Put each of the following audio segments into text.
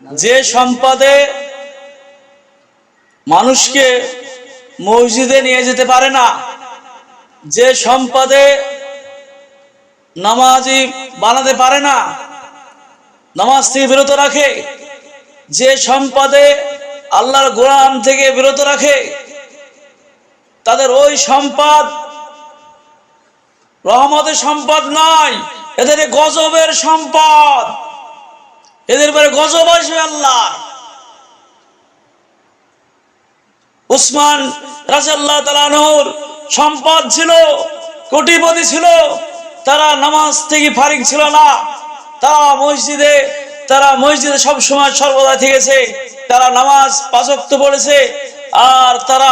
যে সম্পদে মানুষকে মসজিদে নিয়ে যেতে পারে না, যে সম্পদে নামাজি বানাতে পারে না, নামাজ থেকে বিরত রাখে, যে সম্পদে আল্লাহর গোলাম থেকে বিরত রাখে, তাদের ওই সম্পদ রহমতের সম্পদ নয়, এদের গজবের সম্পদ, এদের পরে গজব আসবে আল্লাহ। উসমান রাদিয়াল্লাহু তাআলা আনহুর সম্পদ ছিল, কোটিপতি ছিল, তারা নামাজ থেকে ফারিগ ছিল না, তারা মসজিদে সব সময় সর্বদা থেকেছে, তারা নামাজ পাঁচ ওয়াক্ত পড়েছে, আর তারা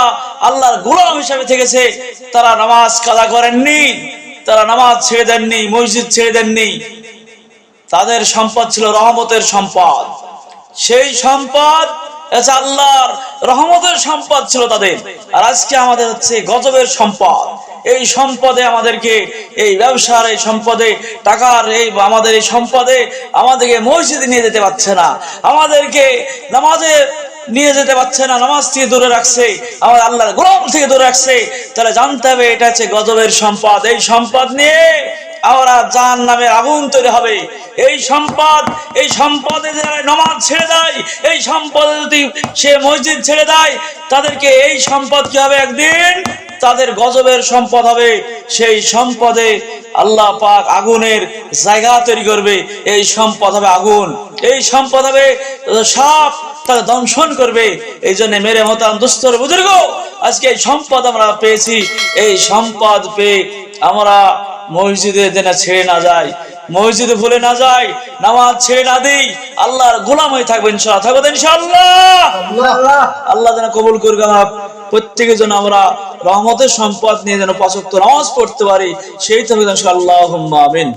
আল্লাহর গোলাম হিসেবে থেকেছে। তারা নামাজ কাজা করেননি, তারা নামাজ ছেড়ে দেননি, মসজিদ ছেড়ে দেননি। তাদের সম্পদ ছিল রহমতের সম্পদ, সেই সম্পদ আল্লাহর রহমতের সম্পদ ছিল তাদের। আর আজকে আমাদের হচ্ছে গজবের সম্পদ। এই সম্পদে আমাদেরকে, এই ব্যবসার এই সম্পদে, টাকার আমাদের এই সম্পদে আমাদেরকে মসজিদে নিয়ে যেতে পারছে না, আমাদেরকে নামাজে নিয়ে যেতে পারছে না, নামাজ থেকে দূরে রাখছে, আমাদের আল্লাহর গোলাম থেকে দূরে রাখছে। তাহলে জানতে হবে এটা হচ্ছে গজবের সম্পদ। এই সম্পদ নিয়ে আমরা জাহান্নামের আগুন তৈরি হবে। এই সম্পদে যারা নামাজ ছেড়ে দেয়, এই সম্পদে যদি সে মসজিদ ছেড়ে দেয়, তাদেরকে এই সম্পদ কি হবে? একদিন তাদের গজবের সম্পদ হবে। সেই সম্পদে আল্লাহ পাক আগুনের জায়গা তৈরি করবে। এই সম্পদ হবে আগুন, এই সম্পদ হবে সাপ, তাকে দংশন করবে। এই জন্য মেরে মতান দুস্তর বুজুর্গ, আজকে এই সম্পদ আমরা পেয়েছি। এই সম্পদ পেয়ে আমরা মসজিদে যেন ছেড়ে না যাই, মসজিদে ভুলে না যাই, নামাজ ছেড়ে না দিই, আল্লাহর গোলাম হয়ে থাকবো ইনশাআল্লাহ, থাকবো ইনশাআল্লাহ। আল্লাহ যেন কবুল করবে। আমরা প্রত্যেকের জন্য আমরা রহমতের সম্পদ নিয়ে যেন পাঁচ ওয়াক্ত নামাজ পড়তে পারি, সেই তৌফিক দান করুন। আল্লাহুম্মা আমিন।